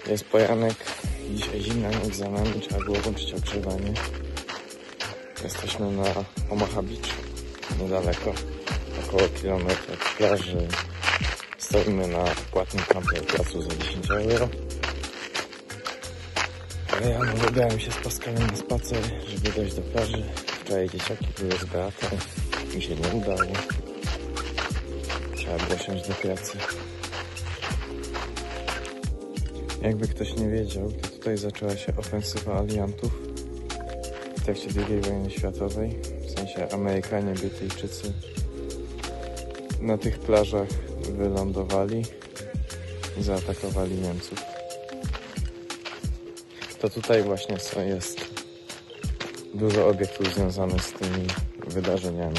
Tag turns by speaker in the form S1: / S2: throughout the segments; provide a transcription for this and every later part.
S1: Jest pojanek. Dzisiaj zimno jak za nami, trzeba było włączyć ogrzewanie. Jesteśmy na Omaha Beach, niedaleko, około kilometra od plaży. Stoimy na płatnym kampie placu za 10 euro. Ale ja wybrałem się z Pascalem na spacer, żeby dojść do plaży. Wczoraj dzieciaki były z Beatą, mi się nie udało. Trzeba było siąść do pracy. Jakby ktoś nie wiedział, to tutaj zaczęła się ofensywa aliantów w trakcie II wojny światowej. W sensie Amerykanie, Brytyjczycy na tych plażach wylądowali i zaatakowali Niemców. To tutaj właśnie jest dużo obiektów związanych z tymi wydarzeniami.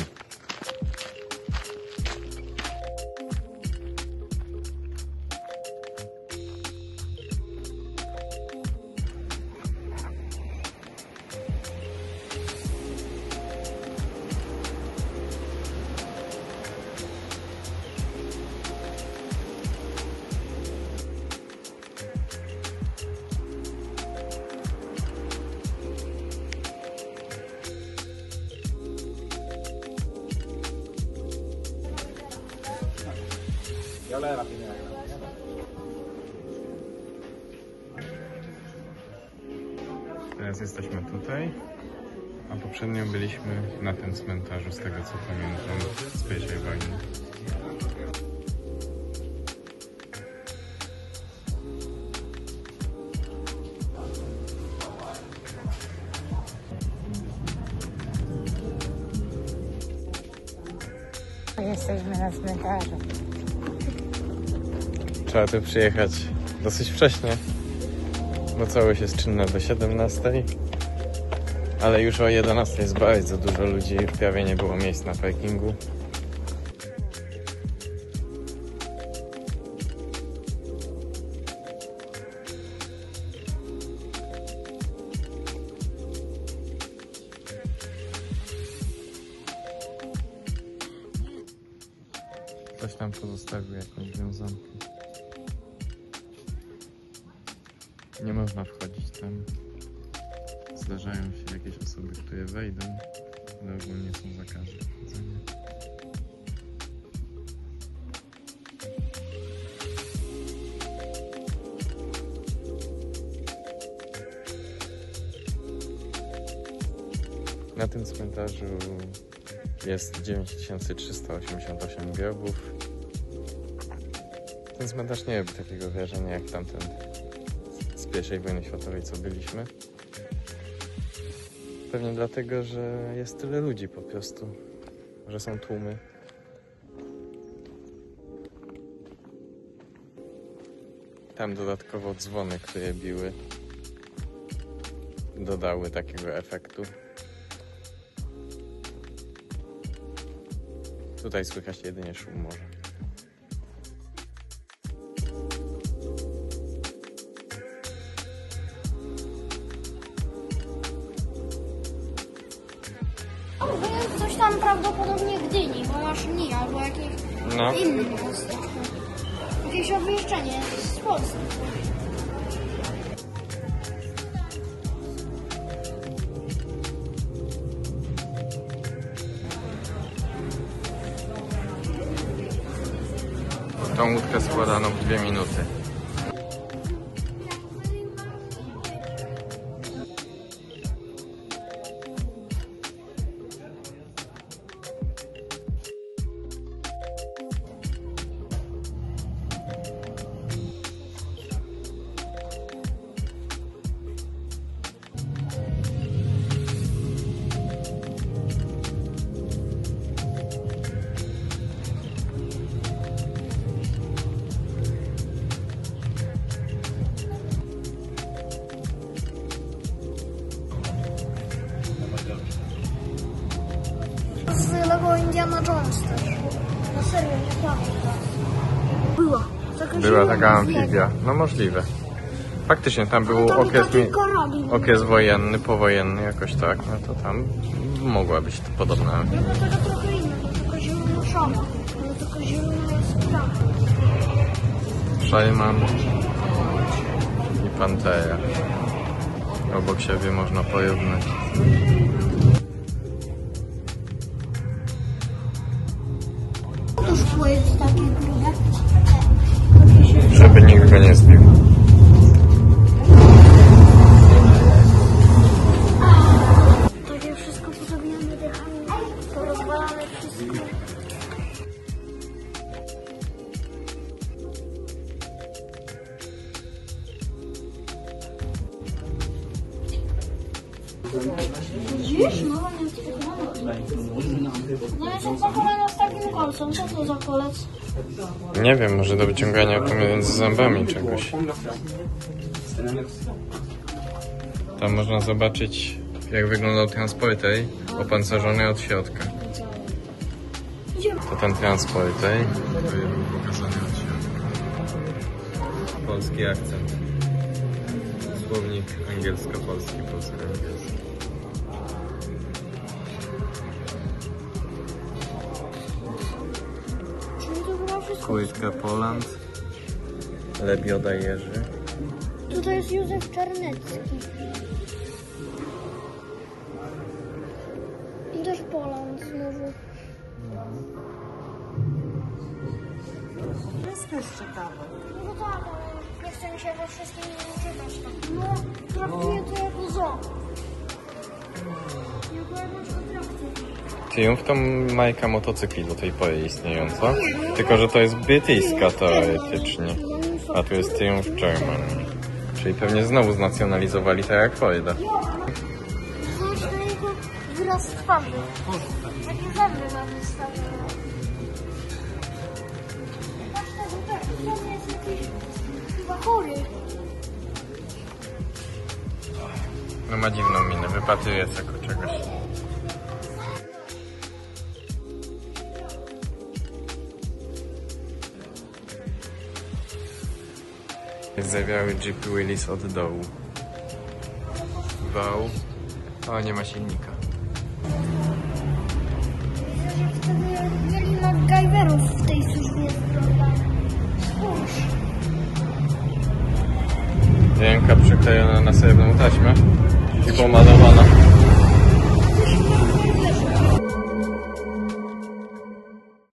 S1: Teraz jesteśmy tutaj, a poprzednio byliśmy na tym cmentarzu, z tego co pamiętam, z pierwszej wojny.
S2: Jesteśmy na cmentarzu.
S1: Trzeba tu przyjechać dosyć wcześnie, bo całość jest czynna do 17, ale już o 11 jest bardzo dużo ludzi, prawie nie było miejsc na parkingu. Ktoś tam pozostawił jakąś wiązankę. Nie można wchodzić tam. Zdarzają się jakieś osoby, które wejdą, ale ogólnie są zakazy wchodzenia. Na tym cmentarzu jest 9388 grobów. Ten cmentarz nie robi takiego wrażenia jak tamten z I wojny światowej, co byliśmy. Pewnie dlatego, że jest tyle ludzi po prostu, że są tłumy. Tam dodatkowo dzwony, które biły, dodały takiego efektu. Tutaj słychać jedynie szum morza.
S2: Coś tam prawdopodobnie Gdyni, bo masz nie, albo jakieś inne miasteczko. Jakieś obwieszczenie z Polski.
S1: Tą łódkę składano w 2 minuty.
S2: Z Lego Indiana Jones też. Na serio, nie kłamie.
S1: Była taka amfibia. No możliwe. Faktycznie tam był okres wojenny, powojenny jakoś tak, no to tam mogła być to podobna amfibia.
S2: No to trochę inna, to tylko zielono-szama. Ale tylko zielona jest prawa.
S1: Szajman. pantera. Obok siebie można porównać.
S2: To szkło jest takie grube.
S1: Żeby nikt go nie zbił.
S2: Takie wszystko pozabijamy dechami, porozwalamy wszystko. Widzisz? No, nie no jest opakowana z takim kolcem. Co to za kolec?
S1: Nie wiem, może do wyciągania pomiędzy zębami czegoś. Tam można zobaczyć, jak wyglądał transporter opancerzony od środka. To ten transporter, który był pokazany od środka. Polski akcent. Słownik angielsko-polski, polsko-angielski. Kłytka Poland. Lebioda Jerzy.
S2: Tutaj jest Józef Czarnecki. I też Poland znowu.
S3: Wszystko jest ciekawe.
S2: No tak, ale nie chcę mi się we wszystkim używać. No, traktuję to jako zoo. Jako jakąś atrakcję.
S1: Triumf to marka motocykli do tej pory istniejąca, tylko że to jest brytyjska teoretycznie, a tu jest Triumph German. Czyli pewnie znowu znacjonalizowali tak jak Forda.
S2: Znasz na jego wyraz twarzy. Takie zęby ma wystawione. Patrz na to, to jest jakiś chyba chory.
S1: No ma dziwną minę, wypatruje jako czegoś. Zawiały Jeep Willys od dołu. Wał. O, nie ma silnika.
S2: Widzę, że wtedy mieli MacGyverów w tej służbie zdrowia. Spójrz.
S1: Ręka przyklejona na srebrną taśmę i pomalowana.
S2: Myśmy